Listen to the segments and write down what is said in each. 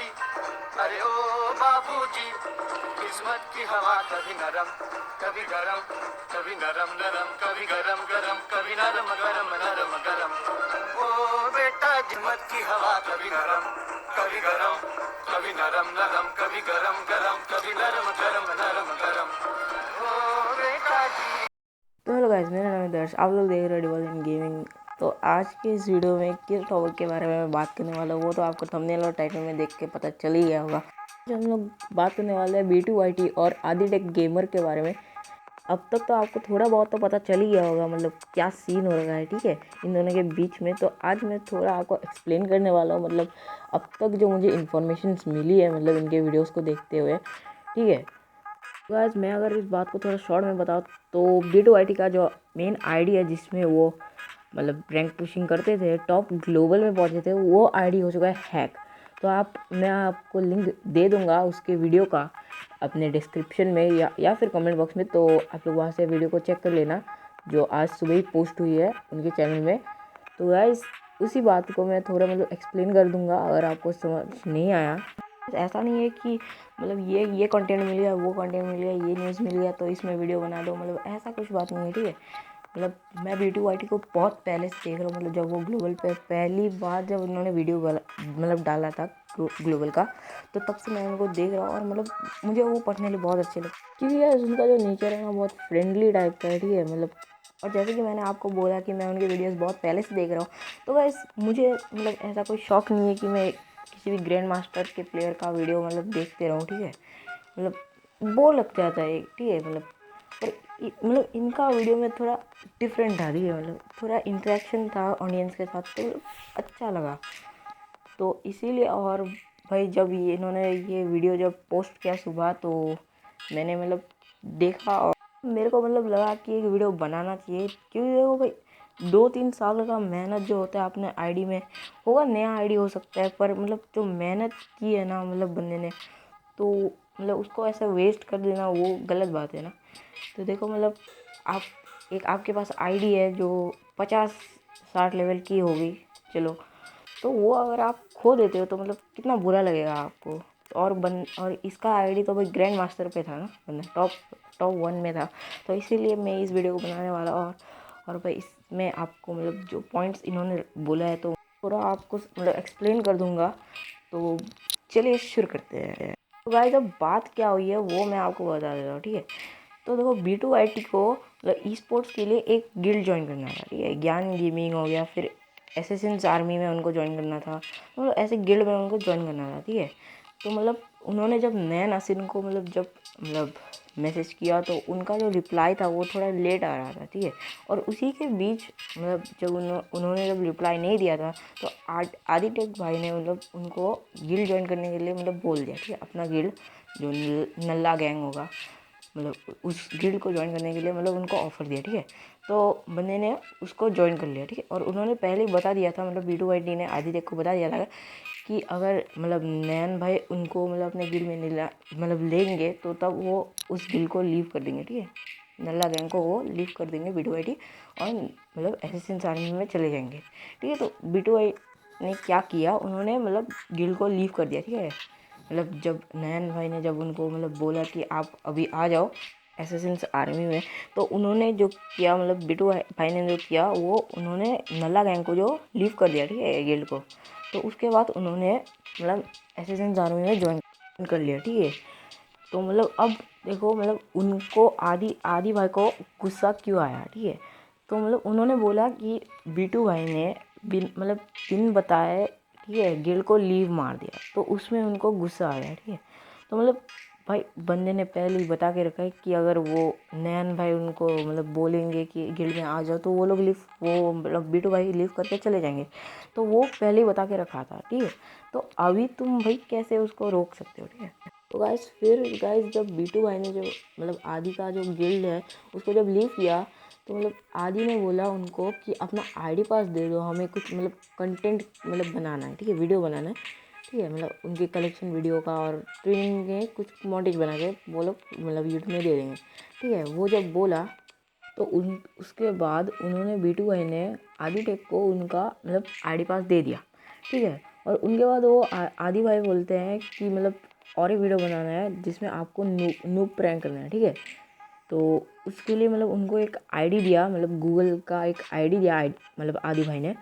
अरे ओ बाबूजी, किस्मत की हवा कभी नरम कभी गरम, कभी नरम नरम कभी गरम गरम, कभी नरम गरम नरम गरम। ओ बेटा, किस्मत की हवा कभी नरम कभी गरम, कभी नरम नरम कभी गरम गरम, कभी नरम गरम नरम गरम। ओ बेटा जी। तो हेलो गाइस, मेरा नाम है दर्श, आप लोग देख रहे हो डिवॉल्व इन गेमिंग। तो आज की इस वीडियो में किस टॉपिक के बारे में मैं बात करने वाला हूँ वो तो आपको थंबनेल और टाइटल में देख के पता चल ही गया होगा। जो हम लोग बात करने वाले हैं B2YT और आदिटेक गेमर के बारे में। अब तक तो आपको थोड़ा बहुत तो पता चल ही गया होगा, मतलब क्या सीन हो रहा है, ठीक है, इन दोनों के बीच में। तो आज मैं थोड़ा आपको एक्सप्लेन करने वाला हूँ, मतलब अब तक जो मुझे इन्फॉर्मेशन मिली है, मतलब इनके वीडियोज़ को देखते हुए, ठीक है। गाइस, मैं अगर इस बात को थोड़ा शॉर्ट में बताऊँ तो B2YT का जो मेन आईडी है जिसमें वो मतलब रैंक पुशिंग करते थे, टॉप ग्लोबल में पहुंचे थे, वो आईडी हो चुका है हैक। तो मैं आपको लिंक दे दूंगा उसके वीडियो का अपने डिस्क्रिप्शन में या फिर कमेंट बॉक्स में, तो आप लोग वहाँ से वीडियो को चेक कर लेना, जो आज सुबह ही पोस्ट हुई है उनके चैनल में। तो गाइस, उसी बात को मैं थोड़ा मतलब एक्सप्लेन कर दूंगा अगर आपको समझ नहीं आया। ऐसा नहीं है कि मतलब ये कंटेंट मिल गया, वो कंटेंट मिल गया, ये न्यूज़ मिल गया तो इसमें वीडियो बना दो, मतलब ऐसा कुछ बात नहीं है, ठीक है। मतलब मैं B2YT को बहुत पहले से देख रहा हूँ, मतलब जब वो ग्लोबल पे पहली बार जब उन्होंने वीडियो मतलब डाला था ग्लोबल का, तो तब से मैं उनको देख रहा हूँ और मतलब मुझे वो पर्सनली बहुत अच्छे लगते, क्योंकि यार उनका जो नेचर है ना बहुत फ्रेंडली टाइप का है, ठीक है। मतलब और जैसे कि मैंने आपको बोला कि मैं उनके वीडियोस बहुत पहले से देख रहा हूँ, तो वैसे मुझे मतलब ऐसा कोई शौक नहीं है कि मैं किसी भी ग्रैंड मास्टर के प्लेयर का वीडियो मतलब देखते रहूँ, ठीक है। मतलब बोर लग जाता है, ठीक है। मतलब इनका वीडियो में थोड़ा डिफरेंट था, ठीक है, मतलब थोड़ा इंटरेक्शन था ऑडियंस के साथ, तो अच्छा लगा। तो इसीलिए, और भाई जब इन्होंने ये वीडियो जब पोस्ट किया सुबह, तो मैंने मतलब देखा और मेरे को मतलब लगा कि एक वीडियो बनाना चाहिए, क्योंकि देखो भाई 2-3 साल का मेहनत जो होता है अपने आईडी में, होगा नया आईडी हो सकता है, पर मतलब जो मेहनत की है ना मतलब बंदे ने, तो मतलब उसको ऐसा वेस्ट कर देना वो गलत बात है ना। तो देखो मतलब आपके पास आईडी है जो 50-60 लेवल की होगी, चलो, तो वो अगर आप खो देते हो तो मतलब कितना बुरा लगेगा आपको। और इसका आईडी तो भाई ग्रैंड मास्टर पे था ना, मतलब टॉप 1 में था। तो इसीलिए मैं इस वीडियो को बनाने वाला, और भाई इसमें आपको मतलब जो पॉइंट्स इन्होंने बोला है तो पूरा आपको मतलब एक्सप्लेन कर दूंगा। तो चलिए शुरू करते हैं। तो भाई जब बात क्या हुई है वो मैं आपको बता देता हूँ, ठीक है। तो देखो B2YT को मतलब ई स्पोर्ट्स के लिए एक गिल्ड ज्वाइन करना था, ठीक है। ज्ञान गेमिंग हो गया, फिर एसेसिन्स आर्मी में उनको ज्वाइन करना था, मतलब ऐसे गिल्ड में उनको ज्वाइन करना था, ठीक है। तो मतलब उन्होंने जब नैन नासिन को मतलब मैसेज किया, तो उनका जो रिप्लाई था वो थोड़ा लेट आ रहा था, ठीक है। और उसी के बीच मतलब जब उन्होंने जब रिप्लाई नहीं दिया था, तो आदिटेक भाई ने मतलब उनको गिल्ड ज्वाइन करने के लिए मतलब बोल दिया, ठीक है। अपना गिल्ड जो नल्ला गैंग होगा, मतलब उस गिल्ड को ज्वाइन करने के लिए मतलब उनको ऑफ़र दिया, ठीक है। तो बंदे ने उसको ज्वाइन कर लिया, ठीक है। और उन्होंने पहले ही बता दिया था, मतलब B2YT ने आदित्य को बता दिया था कि अगर मतलब नैन भाई उनको मतलब अपने गिल्ड में मतलब लेंगे तो तब वो उस गिल्ड को लीव कर देंगे, ठीक है। नल्ला गैंग को वो लीव कर देंगे B2YT, और मतलब एसेसिन्स आर्मी में चले जाएंगे, ठीक है। तो B2YT ने क्या किया, उन्होंने मतलब गिल्ड को लीव कर दिया, ठीक है। मतलब जब नयन भाई ने जब उनको मतलब बोला कि आप अभी आ जाओ एसेसिन्स आर्मी में, तो उन्होंने जो किया, मतलब B2 भाई ने जो किया, वो उन्होंने नल्ला गैंग को जो लीव कर दिया, ठीक है, गिल्ड को। तो उसके बाद उन्होंने मतलब एसेसिन्स आर्मी में ज्वाइन कर लिया, ठीक है। तो मतलब अब देखो मतलब उनको आदि भाई को गुस्सा क्यों आया, ठीक है। तो मतलब उन्होंने बोला कि B2 भाई ने बिन बताए, ठीक है, गिल्ड को लीव मार दिया, तो उसमें उनको गुस्सा आया, ठीक है। तो मतलब भाई बंदे ने पहले ही बता के रखा है कि अगर वो नयन भाई उनको मतलब बोलेंगे कि गिल्ड में आ जाओ, तो वो लोग वो मतलब B2 भाई लीव करके चले जाएंगे, तो वो पहले ही बता के रखा था, ठीक है। तो अभी तुम भाई कैसे उसको रोक सकते हो, ठीक है। तो गाइस जब B2 भाई ने जो मतलब आदि का जो गिल्ड है उसको जब लीव किया, तो मतलब आदि ने बोला उनको कि अपना आईडी पास दे दो, हमें कुछ मतलब कंटेंट मतलब बनाना है, ठीक है, वीडियो बनाना है, ठीक है। मतलब उनकी कलेक्शन वीडियो का और ट्रेनिंग के कुछ मॉन्टेज बना के वो लोग मतलब यूट्यूब में दे देंगे, ठीक है। वो जब बोला तो उसके बाद उन्होंने B2 भाई ने आदिटेक को उनका मतलब आईडी पास दे दिया, ठीक है। और उनके बाद वो आदि भाई बोलते हैं कि मतलब और एक वीडियो बनाना है जिसमें आपको नूब प्रैंक करना है, ठीक है। तो उसके लिए मतलब उनको एक आईडी दिया, मतलब गूगल का एक आईडी दिया मतलब आदि भाई ने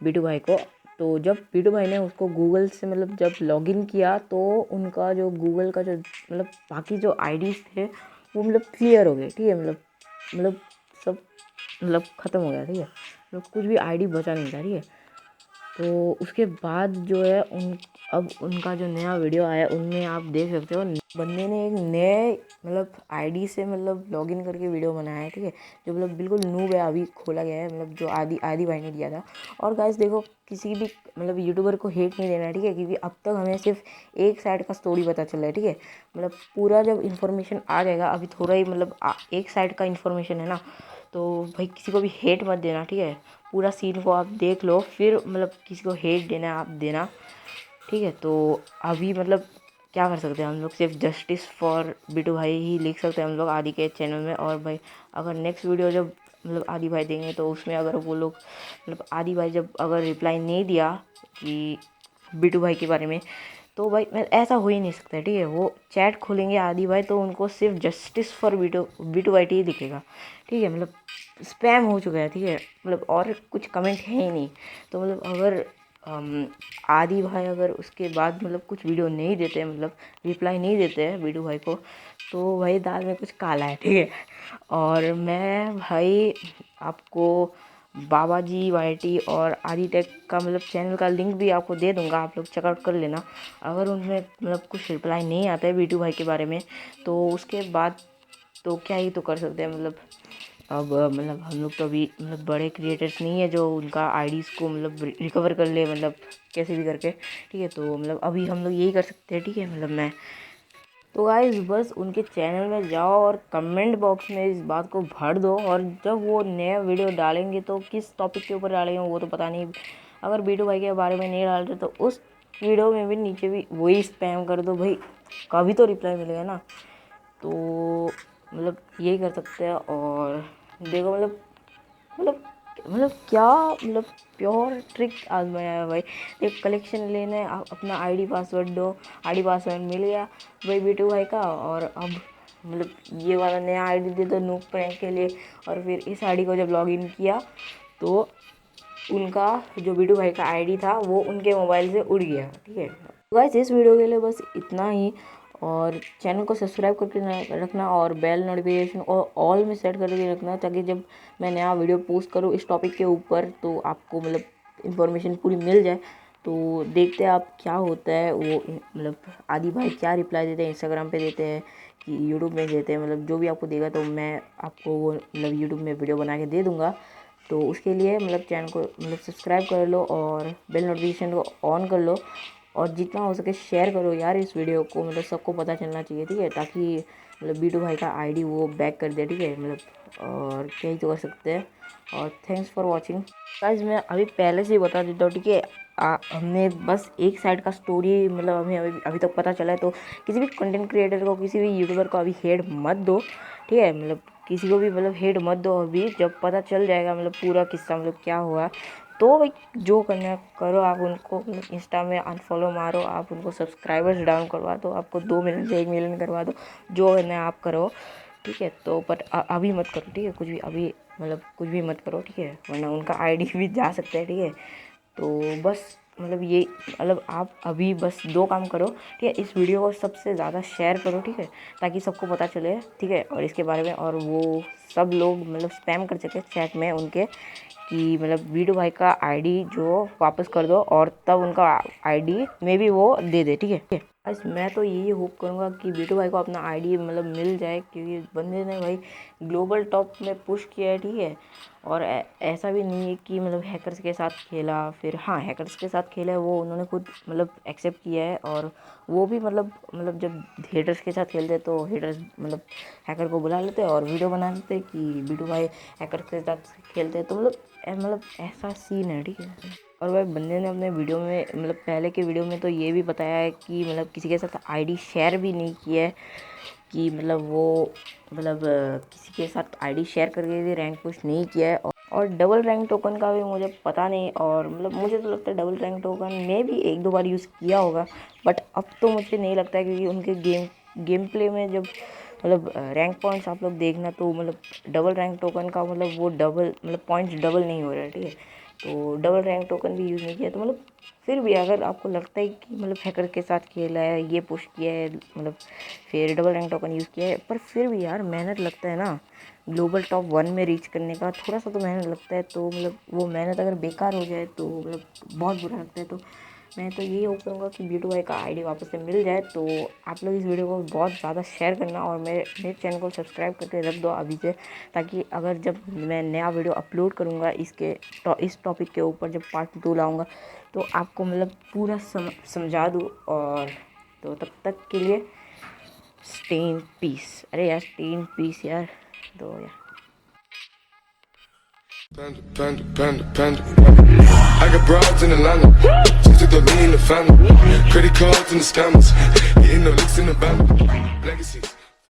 बीटू भाई को। तो जब बीटू भाई ने उसको गूगल से मतलब जब लॉगिन किया तो उनका जो गूगल का जो मतलब बाकी जो आईडीज़ थे वो मतलब क्लियर हो गए, ठीक है। मतलब सब मतलब ख़त्म हो गया, ठीक है। मतलब कुछ भी आईडी बचा नहीं था, ठीक है। तो उसके बाद जो है अब उनका जो नया वीडियो आया उनमें आप देख सकते हो बंदे ने एक नए मतलब आईडी से मतलब लॉगिन करके वीडियो बनाया है, ठीक है। जो मतलब बिल्कुल नूब है, अभी खोला गया है, मतलब जो आदि भाई ने दिया था। और गाइस देखो, किसी भी मतलब यूट्यूबर को हेट नहीं देना है, ठीक है, क्योंकि अब तक हमें सिर्फ एक साइड का स्टोरी पता चला है, ठीक है। मतलब पूरा जब इन्फॉर्मेशन आ जाएगा, अभी थोड़ा ही मतलब एक साइड का इन्फॉर्मेशन है ना, तो भाई किसी को भी हेट मत देना, ठीक है। पूरा सीन को आप देख लो, फिर मतलब किसी को हेट देना है आप देना, ठीक है। तो अभी मतलब क्या कर सकते हैं हम लोग, सिर्फ जस्टिस फॉर बीटू भाई ही लिख सकते हैं हम लोग आदि के चैनल में। और भाई अगर नेक्स्ट वीडियो जब मतलब आदि भाई देंगे तो उसमें अगर वो लोग मतलब आदि भाई जब अगर रिप्लाई नहीं दिया कि बीटू भाई के बारे में, तो भाई ऐसा हो ही नहीं सकता, ठीक है। वो चैट खोलेंगे आदि भाई तो उनको सिर्फ जस्टिस फॉर बीटू भाई ही दिखेगा, ठीक है। मतलब स्पैम हो चुका है, ठीक है। मतलब और कुछ कमेंट है ही नहीं। तो मतलब अगर आदि भाई अगर उसके बाद मतलब कुछ वीडियो नहीं देते हैं, मतलब रिप्लाई नहीं देते हैं बीटू भाई को, तो भाई दाल में कुछ काला है, ठीक है। और मैं भाई आपको बाबा जी वाईटी और आदि टेक का मतलब चैनल का लिंक भी आपको दे दूंगा, आप लोग चेकआउट कर लेना। अगर उनमें मतलब कुछ रिप्लाई नहीं आता है बीटू भाई के बारे में, तो उसके बाद तो क्या ही तो कर सकते हैं। मतलब अब मतलब हम लोग तो अभी मतलब बड़े क्रिएटर्स नहीं है जो उनका आईडीज़ को मतलब रिकवर कर ले, मतलब कैसे भी करके, ठीक है। तो मतलब अभी हम लोग यही कर सकते हैं, ठीक है। मतलब मैं तो गाइस बस उनके चैनल में जाओ और कमेंट बॉक्स में इस बात को भर दो, और जब वो नया वीडियो डालेंगे तो किस टॉपिक के ऊपर डालेंगे वो तो पता नहीं। अगर बीटू भाई के बारे में नहीं डालते तो उस वीडियो में भी नीचे भी वही स्पैम कर दो भाई, कभी तो रिप्लाई मिलेगा ना। तो मतलब यही कर सकते हैं। और देखो मतलब मतलब क्या मतलब प्योर ट्रिक आजमाया है भाई। एक कलेक्शन लेना है, आप अपना आईडी पासवर्ड दो, आईडी पासवर्ड मिल गया भाई बीटू भाई का। और अब मतलब ये वाला नया आईडी दे दो नूब प्रैंक के लिए, और फिर इस आईडी को जब लॉगिन किया तो उनका जो बीटू भाई का आईडी था वो उनके मोबाइल से उड़ गया, ठीक है। गाइस इस वीडियो के लिए बस इतना ही, और चैनल को सब्सक्राइब करके रखना और बेल नोटिफिकेशन और ऑल में सेट करके रखना, ताकि जब मैं नया वीडियो पोस्ट करूँ इस टॉपिक के ऊपर तो आपको मतलब इन्फॉर्मेशन पूरी मिल जाए। तो देखते हैं आप क्या होता है वो, मतलब आदि भाई क्या रिप्लाई देते हैं, इंस्टाग्राम पे देते हैं कि यूट्यूब में देते हैं, मतलब जो भी आपको देगा तो मैं आपको वो मतलब यूट्यूब में वीडियो बना के दे दूँगा। तो उसके लिए मतलब चैनल को मतलब सब्सक्राइब कर लो और बेल नोटिफिकेशन को ऑन कर लो, और जितना हो सके शेयर करो यार इस वीडियो को, मतलब सबको पता चलना चाहिए, ठीक है। ताकि मतलब बीटू भाई का आईडी वो बैक कर दे, ठीक है। मतलब और क्या ही तो कर सकते हैं। और थैंक्स फॉर वाचिंग गाइस। मैं अभी पहले से ही बता देता हूँ, ठीक है। हमने बस एक साइड का स्टोरी मतलब हमें अभी तक पता चला है। तो किसी भी कंटेंट क्रिएटर को, किसी भी यूट्यूबर को अभी हेट मत दो, ठीक है। मतलब किसी को भी मतलब हेट मत दो, अभी जब पता चल जाएगा मतलब पूरा किस्सा मतलब क्या हुआ, तो भाई जो करना है करो। आप उनको इंस्टा में अनफॉलो मारो, आप उनको सब्सक्राइबर्स डाउन करवा दो, आपको 2 मिलियन से 1 मिलियन करवा दो, जो करना है आप करो, ठीक है। तो बट अभी मत करो, ठीक है, कुछ भी अभी मतलब कुछ भी मत करो, ठीक है, वरना उनका आईडी भी जा सकता है, ठीक है। तो बस मतलब ये मतलब आप अभी बस 2 काम करो, ठीक है। इस वीडियो को सबसे ज़्यादा शेयर करो, ठीक है, ताकि सबको पता चले, ठीक है, और इसके बारे में, और वो सब लोग मतलब स्पैम कर सके चैट में उनके कि मतलब बीटू भाई का आईडी जो वापस कर दो, और तब उनका आईडी में भी वो दे दे, ठीक है। बस मैं तो यही होप करूँगा कि बीटू भाई को अपना आईडी मतलब मिल जाए, क्योंकि बंदे ने भाई ग्लोबल टॉप में पुश किया है, ठीक है। और ऐसा भी नहीं है कि मतलब हैकर्स के साथ खेला, फिर हाँ हैकर्स के साथ खेला है वो उन्होंने खुद मतलब एक्सेप्ट किया है। और वो भी मतलब जब हेटर्स के साथ खेलते तो हेटर्स मतलब हैकर को बुला लेते और वीडियो बना लेते कि बीटू भाई हैकर्स के साथ खेलते हैं। तो मतलब ऐसा सीन है, ठीक है। और भाई बंदे ने अपने वीडियो में मतलब पहले के वीडियो में तो ये भी बताया है कि मतलब किसी के साथ आईडी शेयर भी नहीं किया है, कि मतलब वो मतलब किसी के साथ आईडी शेयर करके भी रैंक पुश नहीं किया है। और डबल रैंक टोकन का भी मुझे पता नहीं, और मतलब मुझे तो लगता है डबल रैंक टोकन में भी 1-2 बार यूज़ किया होगा, बट अब तो मुझे नहीं लगता है, क्योंकि उनके गेम प्ले में जब मतलब रैंक पॉइंट्स आप लोग देखना तो मतलब डबल रैंक टोकन का मतलब वो डबल मतलब पॉइंट्स डबल नहीं हो रहा है, ठीक है। तो डबल रैंक टोकन भी यूज़ नहीं किया, तो मतलब फिर भी अगर आपको लगता है कि मतलब हैकर के साथ खेला है, ये पुश किया है, मतलब फिर डबल रैंक टोकन यूज़ किया है, पर फिर भी यार मेहनत लगता है ना, ग्लोबल टॉप 1 में रीच करने का थोड़ा सा तो मेहनत लगता है। तो मतलब वो मेहनत अगर बेकार हो जाए तो मतलब बहुत बुरा लगता है। तो मैं तो यही होप करूँगा कि B2 भाई का आईडी वापस से मिल जाए। तो आप लोग इस वीडियो को बहुत ज़्यादा शेयर करना और मेरे चैनल को सब्सक्राइब करके रख दो अभी से, ताकि अगर जब मैं नया वीडियो अपलोड करूँगा इस टॉपिक के ऊपर, जब पार्ट 2 लाऊँगा, तो आपको मतलब पूरा समझा दूँ। और तो तब तक के लिए स्टे इन पीस। अरे यार स्टे इन पीस यार। तो यार Panda. I got broads in Atlanta. Just took the lean in the family. Credit cards and the scammers. Getting no licks in the band. Legacies.